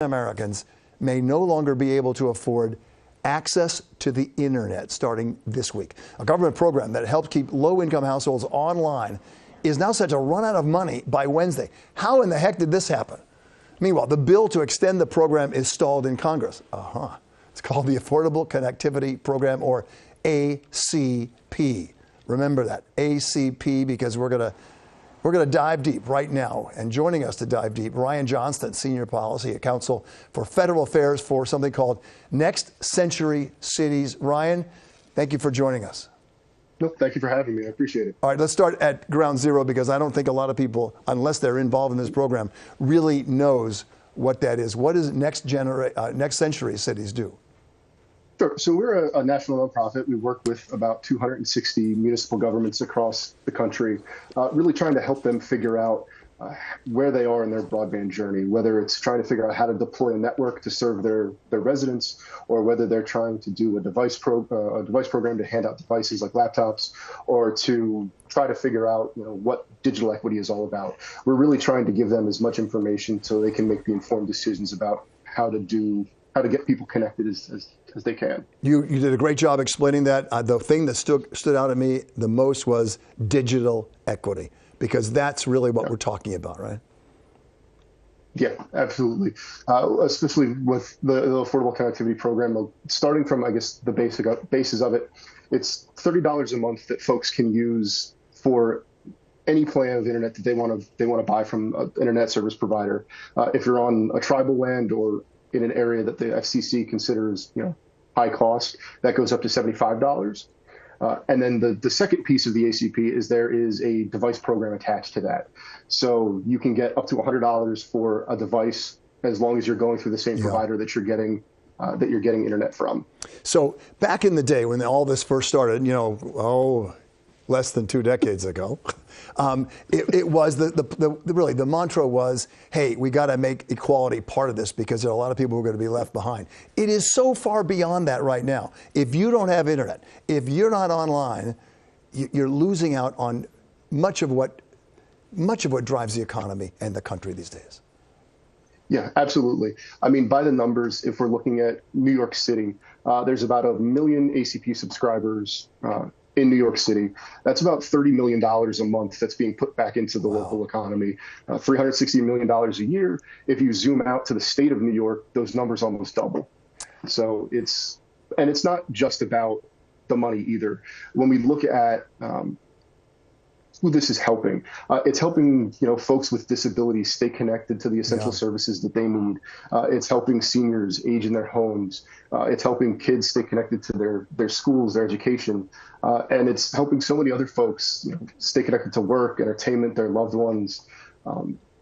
Americans may no longer be able to afford access to the internet starting this week. A government program that helps keep low-income households online is now set to run out of money by Wednesday. How in the heck did this happen? Meanwhile, the bill to extend the program is stalled in Congress. It's called the Affordable Connectivity Program, or ACP. Remember that, ACP, because we're going to dive deep right now. And joining us to dive deep, Ryan Johnston, Senior Policy at Counsel for Federal Affairs for something called Next Century Cities. Ryan, thank you for joining us. No, thank you for having me. I appreciate it. All right, let's start at ground zero, because I don't think a lot of people, unless they're involved in this program, really knows what that is. What does Next Century Cities do? Sure. So we're a national nonprofit. We work with about 260 municipal governments across the country, really trying to help them figure out where they are in their broadband journey, whether it's trying to figure out how to deploy a network to serve their residents, or whether they're trying to do a device program to hand out devices like laptops, or to try to figure out what digital equity is all about. We're really trying to give them as much information so they can make the informed decisions about how to get people connected as they can. You did a great job explaining that. The thing that stood out to me the most was digital equity, because that's really what we're talking about, right? Yeah, absolutely. Especially with the Affordable Connectivity Program, starting from, I guess, the basis of it, it's $30 a month that folks can use for any plan of internet that they want to buy from an internet service provider. If you're on a tribal land or in an area that the FCC considers, high cost, that goes up to $75. And then the second piece of the ACP is there is a device program attached to that. So you can get up to $100 for a device as long as you're going through the same provider that you're getting internet from. So back in the day when all this first started, less than 2 decades ago, it was really the mantra was, hey, we got to make equality part of this, because there are a lot of people who are going to be left behind. It is so far beyond that right now. If you don't have internet, if you're not online, you're losing out on much of what drives the economy and the country these days. Yeah, absolutely. I mean, by the numbers, if we're looking at New York City, there's about 1 million ACP subscribers in New York City. That's about $30 million a month that's being put back into the local economy, $360 million a year. If you zoom out to the state of New York, those numbers almost double. So it's not just about the money either. When we look at who this is helping, it's helping folks with disabilities stay connected to the essential services that they need. It's helping seniors age in their homes. It's helping kids stay connected to their schools, their education, and it's helping so many other folks stay connected to work, entertainment, their loved ones.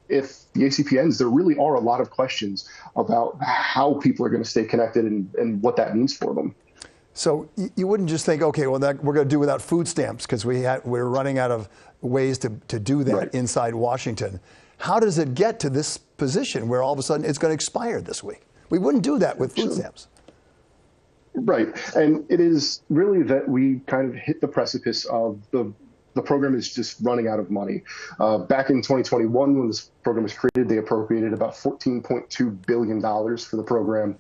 If the ACP ends, there really are a lot of questions about how people are going to stay connected and what that means for them. So you wouldn't just think, okay, well, we're going to do without food stamps because we're running out of ways to do that inside Washington. How does it get to this position where all of a sudden it's going to expire this week? We wouldn't do that with food stamps. Right. And it is really that we kind of hit the precipice of the program is just running out of money. Back in 2021, when this program was created, they appropriated about $14.2 billion for the program.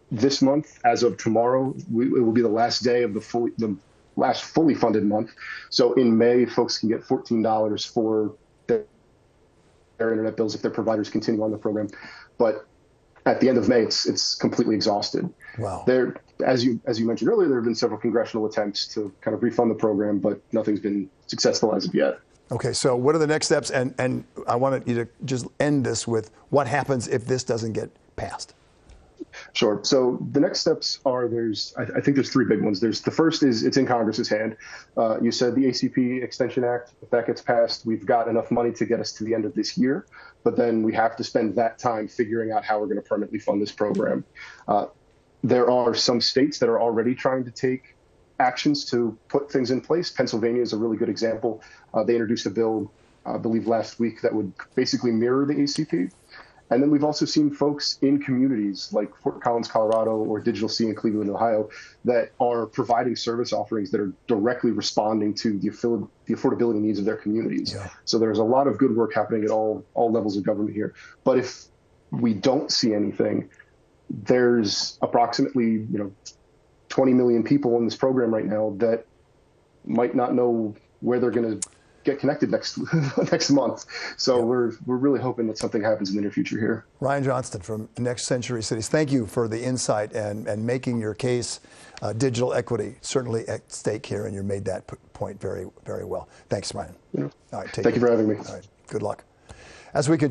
This month, as of tomorrow, it will be the last day of the last fully funded month. So in May, folks can get $14 for their internet bills if their providers continue on the program. But at the end of May, it's completely exhausted. Wow. As you mentioned earlier, there have been several congressional attempts to kind of refund the program, but nothing's been successful as of yet. Okay, so what are the next steps? And I wanted you to just end this with what happens if this doesn't get passed. Sure. So the next steps are I think there's 3 big ones. The first is it's in Congress's hand. You said the ACP Extension Act, if that gets passed, we've got enough money to get us to the end of this year. But then we have to spend that time figuring out how we're going to permanently fund this program. There are some states that are already trying to take actions to put things in place. Pennsylvania is a really good example. They introduced a bill, I believe, last week that would basically mirror the ACP. And then we've also seen folks in communities like Fort Collins, Colorado, or Digital Sea in Cleveland, Ohio, that are providing service offerings that are directly responding to the affordability needs of their communities. Yeah. So there's a lot of good work happening at all levels of government here. But if we don't see anything, there's approximately 20 million people in this program right now that might not know where they're going to get connected next month. So we're really hoping that something happens in the near future here. Ryan Johnston from Next Century Cities, thank you for the insight and making your case. Digital equity certainly at stake here, and you made that point very, very well. Thanks, Ryan. Yeah. All right, thank you for having me. All right, good luck. As we continue.